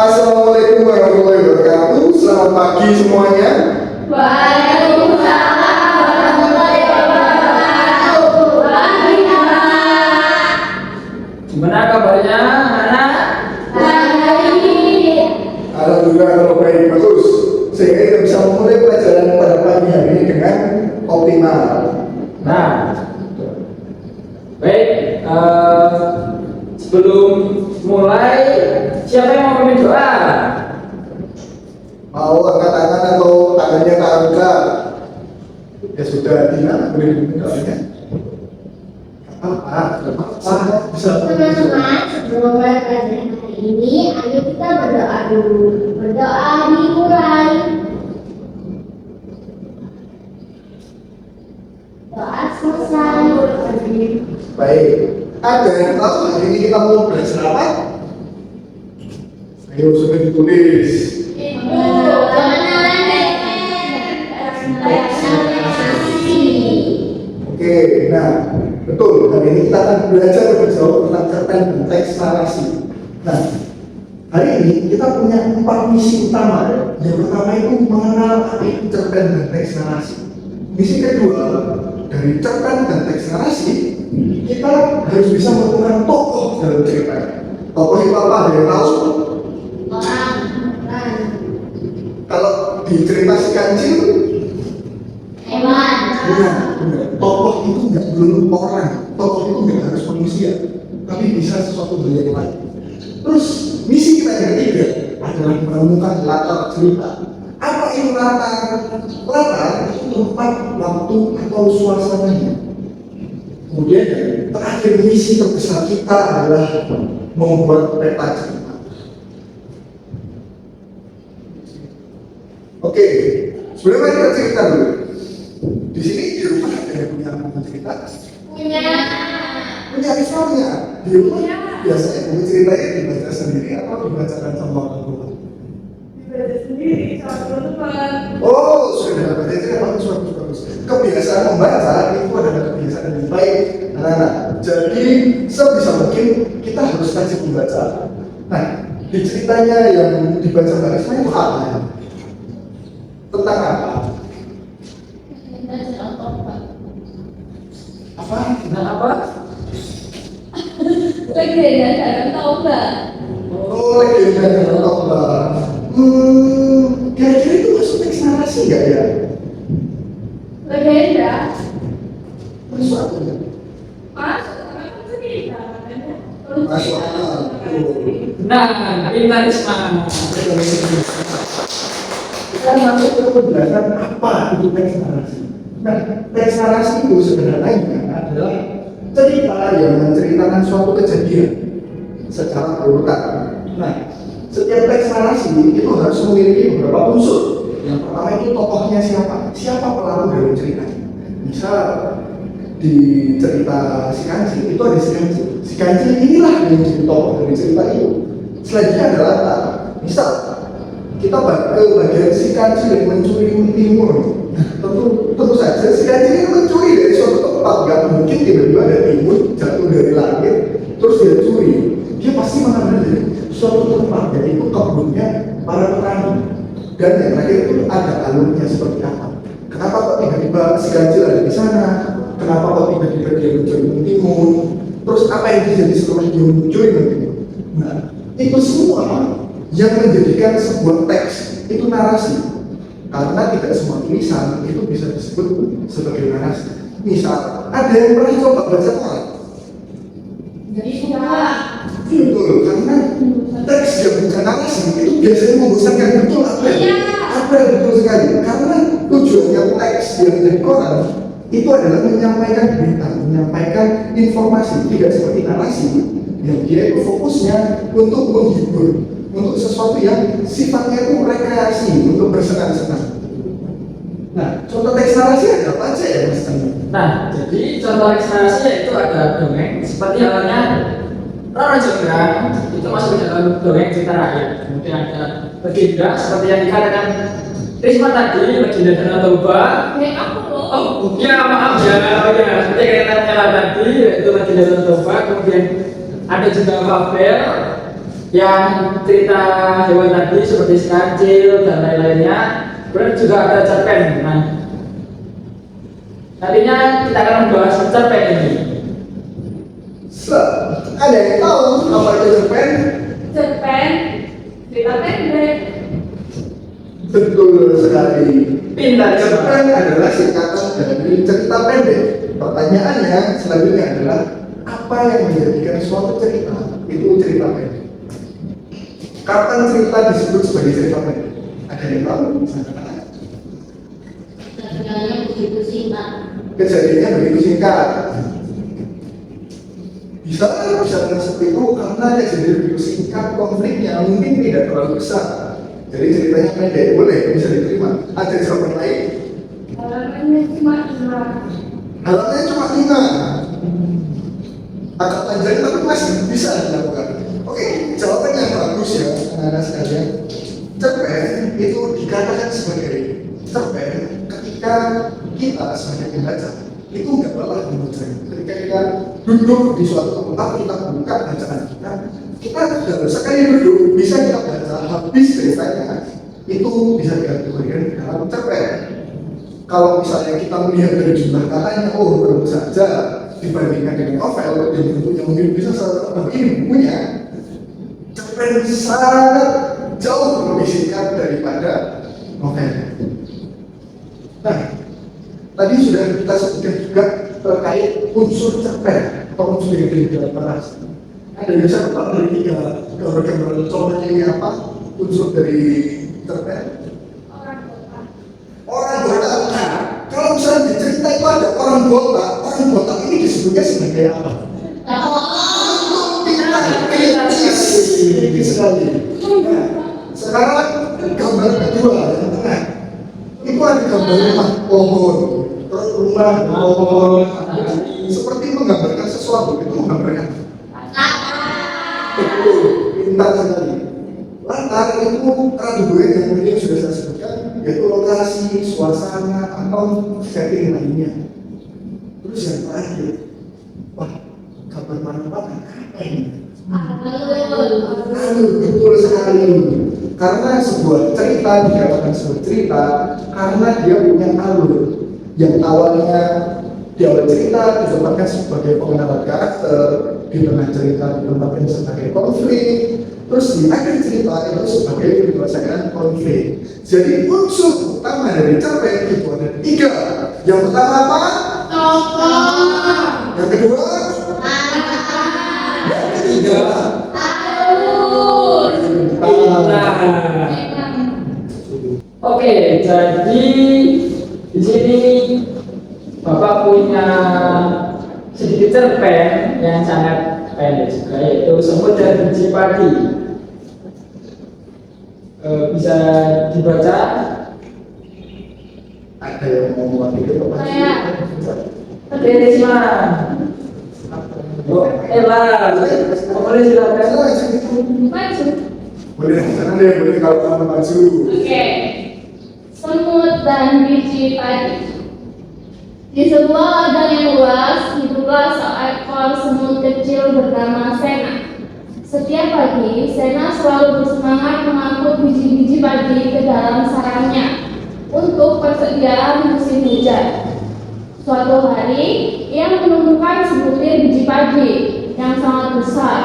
Assalamualaikum warahmatullahi wabarakatuh. Selamat pagi semuanya. Waalaikumsalam warahmatullahi wabarakatuh. Pagi Pak. Gimana kabarnya anak? Baik. Alhamdulillah kalau baik bagus. Sehingga kita bisa memulai pelajaran pada pagi hari ini dengan optimal. Nah, baik. Sebelum mulai, siapa yang mau memimpin doa? Mau angkat tangan atau tangannya tak angkat? Ya sudah, Dina boleh dipimpin doanya. Bisa. Teman-teman, sebelum mulai pelajaran hari ini, ayo kita berdoa dulu. Berdoa dimulai. Doa selesai. Baik. Ada yang tahu hari ini kita mau belajar apa? Ayo sudah ditulis. Oke, nah betul. Hari ini kita akan belajar lebih jauh tentang cerpen dan teks narasi. Nah, hari ini kita punya 4 misi utama. Yang pertama itu mengenal apa itu cerpen dan teks narasi. Misi kedua, dari cerpen dan teks narasi, kita harus bisa menemukan tokoh dalam cerita. Tokoh itu apa? Ada yang tahu? Kalau di cerita si kancil, benar. Tokoh itu nggak melulu orang, tokoh itu nggak harus manusia, tapi bisa sesuatu benda yang lain. Terus misi kita yang ketiga adalah menemukan latar cerita. Apa itu latar? Latar itu tempat, waktu atau suasananya. Kemudian terakhir misi terbesar kita adalah membuat peta cerita. Oke, sebelumnya kita cerita dulu. Di sini di rumah ada yang punya buku cerita? Punya misalnya di rumah biasanya buku ceritanya dibaca sendiri atau dibacakan sama orang tua? Dibaca sendiri sama teman-teman. Oh, sudah baca cerita bagus. Kebiasaan membaca itu adalah kebiasaan yang baik, anak-anak. Jadi sebisa mungkin kita harus rajin membaca. Nah, di ceritanya yang dibaca Mbak Risma itu apa? Tentang apa? Apa? Nah, apa? Legenda Danau Toba. Oh, legenda Danau Toba. Kira-kira itu masuk teks narasi nggak ya? Legenda. Masuk apa ya? Masuk kan cerita katanya. Masuk apa? Nah, pintar Isma. Kita masuk ke penjelasan apa itu teks narasi. Nah, teks narasi itu sebenarnya adalah cerita yang menceritakan suatu kejadian secara berurutan. Nah, setiap teks narasi itu harus memiliki beberapa unsur. Yang pertama itu tokohnya siapa? Siapa pelaku dalam cerita? Misal di cerita si kancil itu ada si kancil. Si kancil inilah yang jadi tokoh dari cerita itu. Selanjutnya adalah latar. Misal kita ke bagian si kancil yang mencuri timur. Tentu saja si kancil ini mencuri dari suatu tempat. Gak mungkin tiba-tiba ada timun jatuh dari langit terus dia curi. Dia pasti mengambil dari suatu tempat, yaitu kebunnya para petani. Dan yang terakhir itu ada alurnya seperti apa. Kenapa kok tiba-tiba si kancil ada di sana? Kenapa kok tiba-tiba dia mencuri timun? Terus apa yang terjadi setelah dia mencuri timun? Nah, itu semua yang menjadikan sebuah teks itu narasi. Karena tidak semua tulisan itu bisa disebut sebagai narasi. Misal, ada yang pernah coba baca Quran? Jadi semua. Betul, karena teks yang bukan narasi itu biasanya membosankan. Betul apa ya? Apa yang betul sekali? Karena tujuannya teks yang dari Quran itu adalah menyampaikan berita, menyampaikan informasi, tidak seperti narasi yang dia itu fokusnya untuk menghibur, untuk sesuatu yang sifatnya itu rekreasi, untuk bersenang-senang. Nah, contoh teks narasi ada apa aja ya Mas Tani? Nah, jadi contoh teks narasi yaitu ada dongeng seperti halnya Roro Jonggrang itu masuk ke dalam dongeng cerita rakyat. Kemudian ada legenda seperti yang dikatakan Risma tadi, legenda Danau Toba. Aku loh. Oh, ya maaf ya, seperti yang kata tadi yaitu legenda Danau Toba. Kemudian ada juga Fabel yang cerita hewan tadi seperti si kancil dan lain-lainnya. Kemudian juga ada cerpen. Nah, nantinya kita akan membahas cerpen ini. Ada yang tahu apa itu cerpen? Cerpen, cerita pendek. Betul sekali. Pintar Cerpen adalah singkatan dari cerita pendek. Pertanyaannya selanjutnya adalah apa yang menjadikan suatu cerita itu cerita pendek? Kapan cerita disebut sebagai cerita pendek? Ada yang tahu? Kejadiannya begitu singkat. Kejadiannya begitu singkat. Bisa seperti itu karena kejadian begitu singkat, konfliknya mungkin tidak terlalu besar. Jadi ceritanya pendek, boleh, bisa diterima. Ada jawaban lain? Halamannya cuma 5. Halamannya cuma 5. Agak panjang tapi masih bisa dilakukan. Oke, jawaban yang bagus ya, anak-anak sekalian. Cerpen itu dikatakan sebagai cerpen ketika kita sebagai pembaca itu nggak lelah membaca. Ketika kita duduk di suatu tempat, kita buka bacaan kita sekali duduk bisa kita baca habis ceritanya, itu bisa dikategorikan dalam cerpen. Kalau misalnya kita melihat dari jumlah katanya, oh baru saja dibandingkan dengan novel yang bentuknya mungkin bisa seperti ini bukunya, cerpen sangat jauh lebih singkat daripada novel. Nah, tadi sudah kita sebutkan juga terkait unsur cerpen atau unsur yang literasi. Ada yang bisa Pak dari 3 gambar contohnya ini apa? Unsur dari cerpen? Orang kota. Orang botak. Nah, kalau misalnya di cerita itu ada orang botak ini disebutnya sebagai apa? Tinggi sekali. Nah, sekarang gambar kedua yang tengah itu ada gambar rumah pohon, terus rumah pohon, seperti menggambarkan sesuatu. Itu menggambarkan betul, pintar sekali. Latar itu kategori yang kemudian sudah saya sebutkan, yaitu lokasi, suasana, atau setting lainnya. Terus yang terakhir, wah, gambar manfaat apa ini? Betul sekali. Karena sebuah cerita dikatakan sebuah cerita karena dia punya alur yang awalnya di awal cerita ditempatkan sebagai pengenalan karakter, di tengah cerita ditempatkan sebagai konflik, terus di akhir cerita itu sebagai penyelesaian konflik. Jadi unsur utama dari cerpen itu ada 3. Yang pertama apa? Tokoh. Yang kedua? Yang ketiga? Alur. Oke, jadi di sini Bapak punya sedikit cerpen yang sangat pendek juga, yaitu Semut dan Biji Padi. Bisa dibaca? Ada yang mau mewakili Bapak? Oke, Risma. Oh, Ella. Boleh silakan. Maju. Boleh, sana deh, boleh kalau kamu maju. Oke. Semut dan biji padi. Di sebuah ladang yang luas, hiduplah seekor semut kecil bernama Sena. Setiap pagi, Sena selalu bersemangat mengangkut biji-biji padi ke dalam sarangnya untuk persediaan musim hujan. Suatu hari, ia menemukan sebutir biji padi yang sangat besar,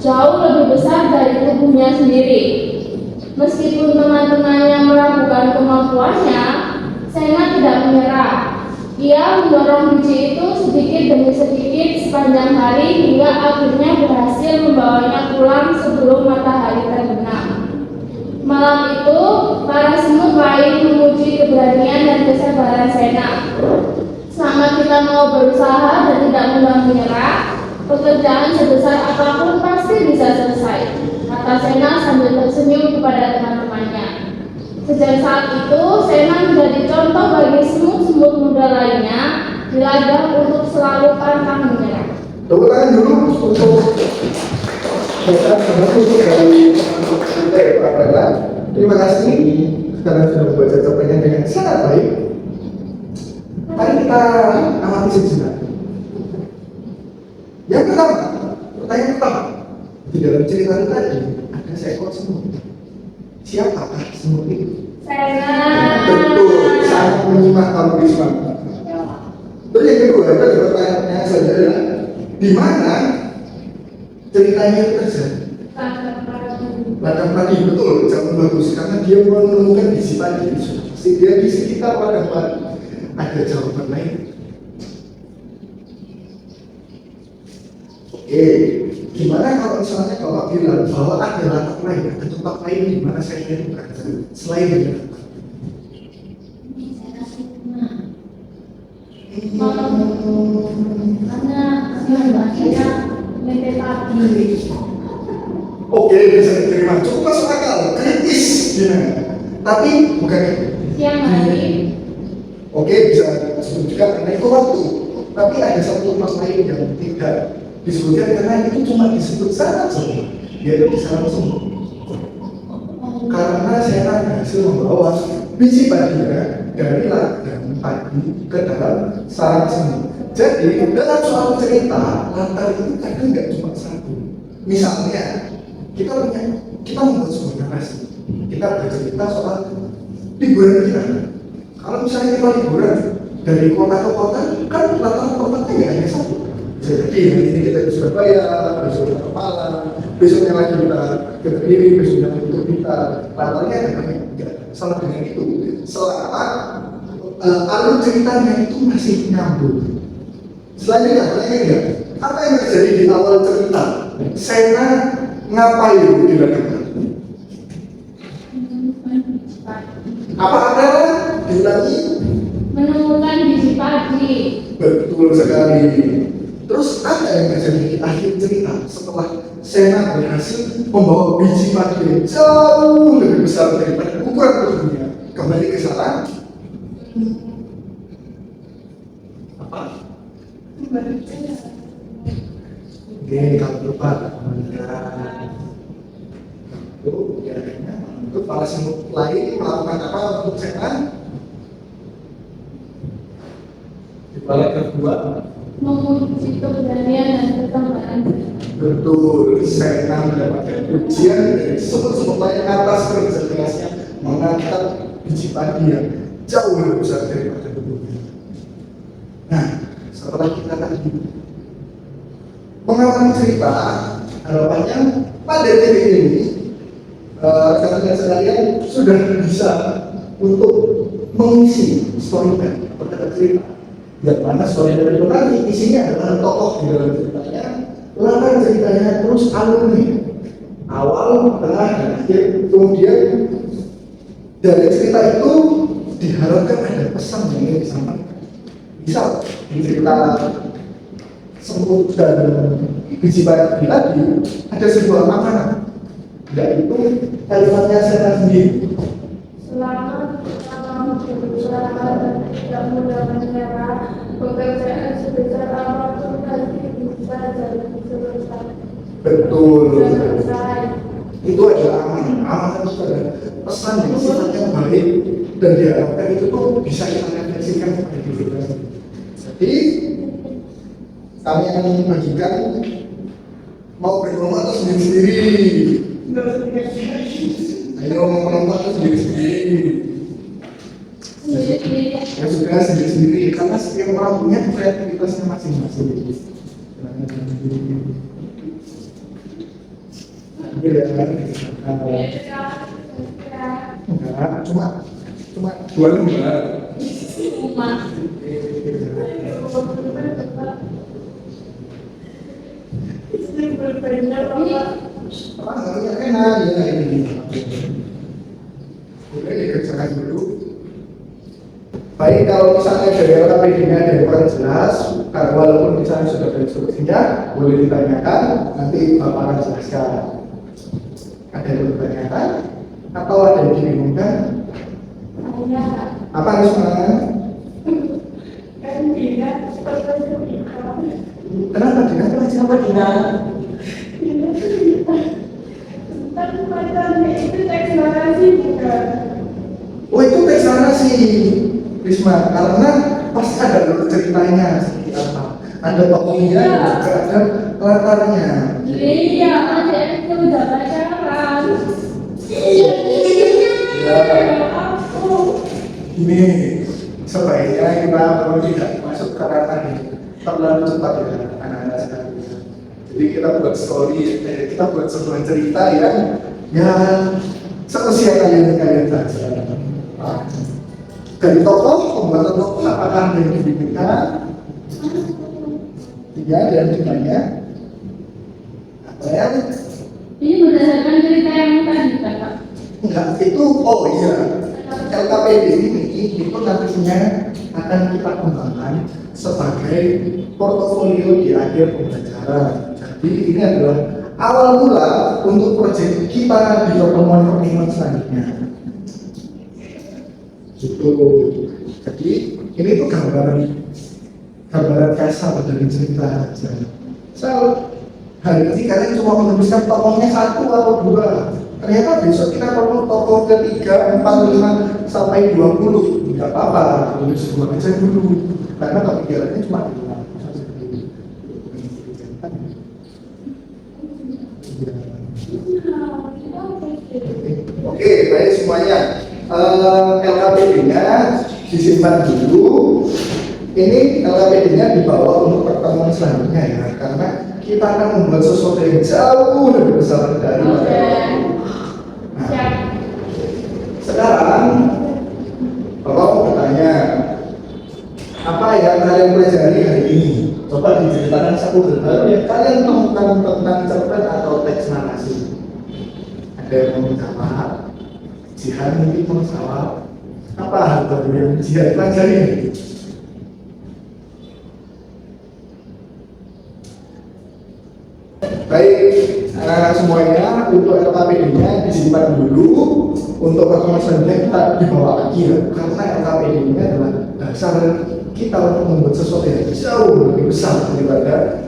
jauh lebih besar dari tubuhnya sendiri. Meskipun teman-temannya meragukan kemampuannya, Sena tidak menyerah. Ia mendorong biji itu sedikit demi sedikit sepanjang hari hingga akhirnya berhasil membawanya pulang sebelum matahari terbenam. Malam itu, para semut lain memuji keberanian dan kesabaran Sena. Selama kita mau berusaha dan tidak mudah menyerah, pekerjaan sebesar apapun pasti bisa selesai, kata Sena sambil tersenyum kepada teman-temannya. Sejak saat itu, Sena menjadi contoh bagi semut-semut muda lainnya di ladang untuk selalu pantang menyerah. Tepuk tangan dulu untuk dari Pak Rela. Terima kasih karena sudah membaca cerpennya dengan sangat baik. Mari kita amati sejenak. Yang pertama, pertanyaan pertama, Di dalam cerita itu tadi ada seekor semut. Siapakah semut itu? Sena. Betul, sangat menyimak kamu Risma. Terus yang kedua, itu ada pertanyaannya saudara, di mana ceritanya itu terjadi? Ladang padi, betul, jangan bagus karena dia menemukan biji padi. Dia di sekitar ladang padi. Ada jawaban lain. Oke, gimana kalau misalnya kalau bilang bahwa ada latar lain, ada tempat lain di mana saya itu berada selain di latar padi? Karena yang bacanya mepet pagi. Oke, bisa diterima. Cukup masuk akal, kritis, gimana? Tapi bukan itu. Siang hari. Oke, bisa disebut juga karena itu waktu. Tapi ada satu tempat lain yang tidak disebutkan karena itu cuma disebut sangat semua, yaitu di sarang semut. Karena saya berhasil membawa biji padinya dari ladang padi ke dalam sarang semut. Jadi dalam suatu cerita latar itu kadang nggak cuma satu. Misalnya kita membuat sebuah narasi, kita bercerita soal liburan kita. Kalau misalnya kita liburan dari kota ke kota, kan latar kotanya nggak hanya satu. Jadi hari ini kita ke Surabaya, besok kita ke Malang, besoknya lagi kita ke Kediri, besoknya lagi ke Blitar. Latarnya nggak salah dengan itu. Selama alur ceritanya itu masih nyambung. Selanjutnya, apa yang terjadi di awal cerita? Sena ngapain di ladang padi? Apa diulangi? Menemukan biji padi. Betul sekali. Terus apa yang terjadi di akhir cerita setelah Sena berhasil membawa biji padi yang jauh lebih besar daripada ukuran tubuhnya kembali ke sarang? Apa? Oke, kalau lupa itu biasanya untuk para semut lain melakukan apa untuk Sena? Di balik kedua Menguji keberanian dan kesabaran. betul, Sena mendapatkan ujian dari semut-semut lain atas kerja kerasnya mengangkat biji padi yang jauh lebih besar daripada tubuhnya. Nah, setelah kita tadi pengalaman cerita, harapannya pada titik ini rekan-rekan sekalian sudah bisa untuk mengisi storyline atau cerita. Yang mana storyline itu tadi isinya adalah tokoh di dalam ceritanya, latar ceritanya terus alurnya, awal, tengah, dan akhir. Kemudian dari cerita itu diharapkan ada pesan yang ingin disampaikan. Misal di cerita semut dan biji padi tadi ada sebuah makanan, yaitu kalimatnya Sena sendiri. Selamat berusaha dan tidak mudah menyerah. Pekerjaan sebesar apapun pasti bisa jadi selesai. Betul. Selesai. Itu adalah amanah itu adalah pesan yang sifatnya baik dan diharapkan itu tuh bisa kita refleksikan kepada diri kita. Jadi kami akan membagikan mau berkelompok atau sendiri-sendiri. Ayo mau berkelompok atau sendiri-sendiri. Ya sudah sendiri-sendiri karena setiap orang punya kreativitasnya masing-masing. Enggak, cuma 2 lembar. Enggak enak ya ini. Boleh dikerjakan dulu. Baik, kalau misalnya dari LKPD-nya ada yang kurang jelas, karena walaupun misalnya sudah ada instruksinya, boleh ditanyakan, nanti Bapak akan jelaskan. Ada yang ditanyakan, atau ada yang dibingungkan? Apa misalnya? Kenapa Dina? Kenapa Dina? Oh itu teks narasi Risma, karena pasti ada dulu ceritanya seperti apa. ada tokohnya, juga ada latarnya. Iya, adekku udah pacaran. Ya, ini sebaiknya kita perlu tidak masuk ke ranah yang terlalu cepat ya anak-anak sekalian. Jadi kita buat story, kita buat sebuah cerita yang seusia kalian saja. Dari tokoh, pembuatan tokoh apakah ada yang dibingungkan? Tiga dan limanya. Apa yang? Ini berdasarkan cerita yang tadi, Kakak. Enggak, itu, oh iya, LKPD ini itu nantinya akan kita kembangkan sebagai portofolio di akhir pembelajaran. Jadi ini adalah awal mula untuk proyek kita di pertemuan-pertemuan selanjutnya. Gitu. Jadi ini tuh gambaran kasar dari cerita aja. So, hari ini kalian cuma menuliskan tokohnya 1 atau 2. Ternyata besok kita perlu tokoh ke-3, 4, 5 sampai 20. Tidak apa-apa, tulis 2 aja dulu. Karena kepikirannya cuma di rumah. Oke, baik semuanya. LKPD-nya disimpan dulu. Ini LKPD-nya dibawa untuk pertemuan selanjutnya ya, karena kita akan membuat sesuatu yang jauh lebih besar dari Siap. sekarang Bapak mau bertanya, apa yang kalian pelajari hari ini? Coba diceritakan satu hal yang kalian temukan tentang cerpen atau teks narasi. Ada yang mau menjawab? Jihan mungkin mau jawab. Apa hal baru yang Jihan pelajari? Baik, semuanya untuk LKPD-nya disimpan dulu. Untuk pertemuan selanjutnya kita dibawa lagi ya, karena LKPD-nya adalah dasar kita untuk membuat sesuatu yang jauh lebih besar daripada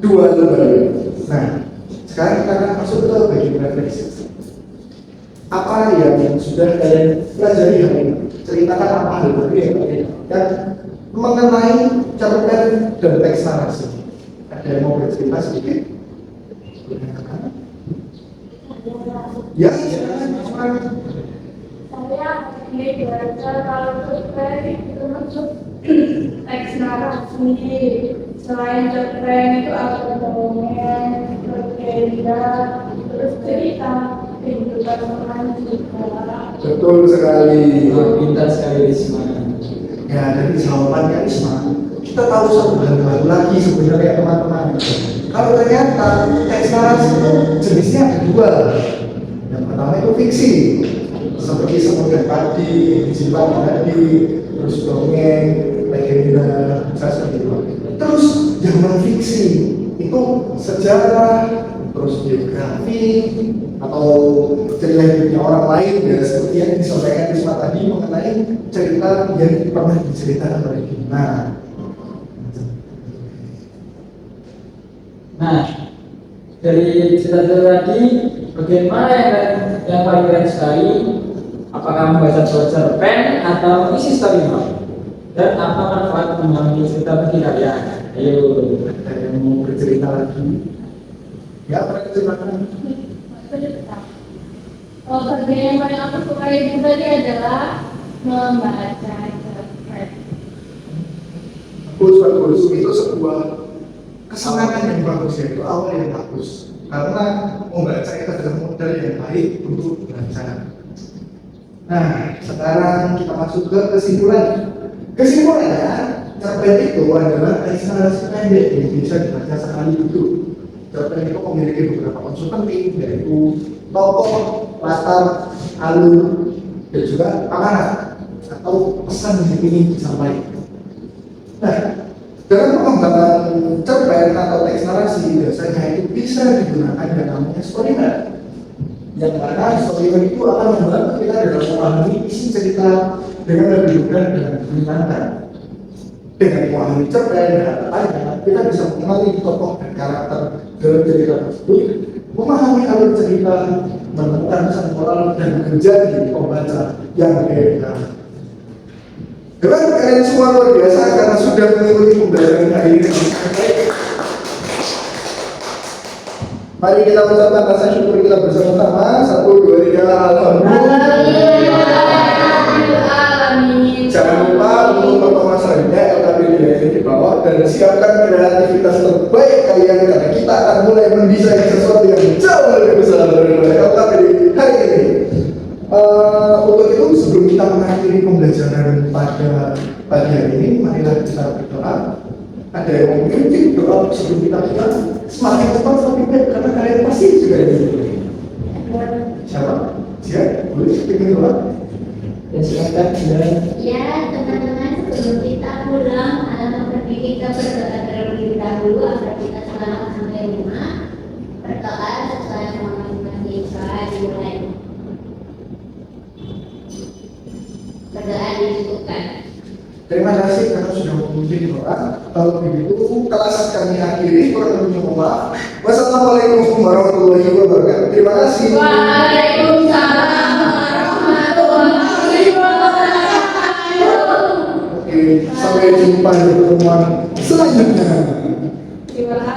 2 lembaga. Nah, sekarang kita akan masuk ke bagian refleksi. Apa yang sudah kalian pelajari hari ini? Ceritakan apa hal baru yang mengenai cerpen dan teks narasi. Ada yang mau bercerita sedikit? Ya, Saya ini belajar kalau cerpen itu masuk teks narasi. Selain cerpen itu ada dongeng, legenda, terus cerita kehidupan orang juga. betul sekali. Pintar sekali Risma. Ya, dari jawabannya Isma, kita tahu satu hal baru lagi sebenarnya teman-teman. Kalau ternyata teks narasi itu jenisnya ada 2. Yang pertama itu fiksi, seperti Samudra Padi, Jiwa Tadi, terus dongeng, legenda, seperti itu. Terus yang non fiksi itu sejarah, terus biografi atau cerita hidupnya orang lain ya, seperti yang disampaikan Isma tadi mengenai cerita yang pernah diceritakan oleh Gina. Nah, dari cerita tadi, bagaimana yang paling keren sekali? Apakah membaca sebuah cerpen atau isi story note? Dan apa manfaat memahami cerita bagi kalian? Ayo, Ada yang mau bercerita lagi? Ya, perkenalkan. Kerja yang paling aku sukai itu tadi adalah membaca cerpen. Bagus, itu sebuah kesenangan yang bagus ya, itu awal yang bagus. Karena membaca itu adalah modal yang baik untuk belajar. Nah, sekarang kita masuk ke kesimpulan. Kesimpulannya, cerpen itu adalah teks narasi pendek yang bisa dibaca sekali itu. Cerpen itu memiliki beberapa unsur penting, yaitu tokoh, latar, alur, dan juga amanat atau pesan yang ingin disampaikan. Nah, dalam pengembangan cerpen atau teks narasi biasanya itu bisa digunakan yang namanya storyline. Yang mana storyline itu akan membantu kita dalam memahami isi cerita dengan lebih mudah dan menyenangkan. Dengan memahami cerpen dan lainnya, kita bisa mengenali tokoh dan karakter dalam cerita tersebut, memahami alur cerita, menemukan pesan moral dan menjadi pembaca yang hebat. Memang kalian semua luar biasa karena sudah mengikuti pembelajaran hari ini. Mari kita ucapkan rasa syukur kita bersama-sama. 1, 2, 3, alhamdulillah. Jangan lupa untuk pertemuan selanjutnya LKP di bawah dan siapkan kreativitas terbaik kalian karena kita akan mulai mendesain sesuatu yang jauh lebih besar dari LKP hari ini. Untuk itu sebelum kita mengakhiri pembelajaran pada pagi hari ini, marilah kita berdoa. Ada yang mau memimpin doa sebelum kita mulai. Semakin cepat semakin baik karena kalian pasti juga ini. Siapa? Siapa? Boleh bikin doa? Ya silakan. Ya, teman-teman, sebelum kita pulang, alangkah baiknya kita berdoa terlebih dahulu agar kita selamat sampai rumah. Berdoa sesuai Muhammad Yesaya dimulai. Berdoa dicukupkan. Terima kasih karena sudah memimpin doa. Kalau begitu, kelas kami akhiri. Kurang lebihnya mohon maaf. Wassalamualaikum warahmatullahi wabarakatuh. Terima kasih. Waalaikumsalam warahmatullahi wabarakatuh. Oke, sampai jumpa di pertemuan selanjutnya. Terima kasih.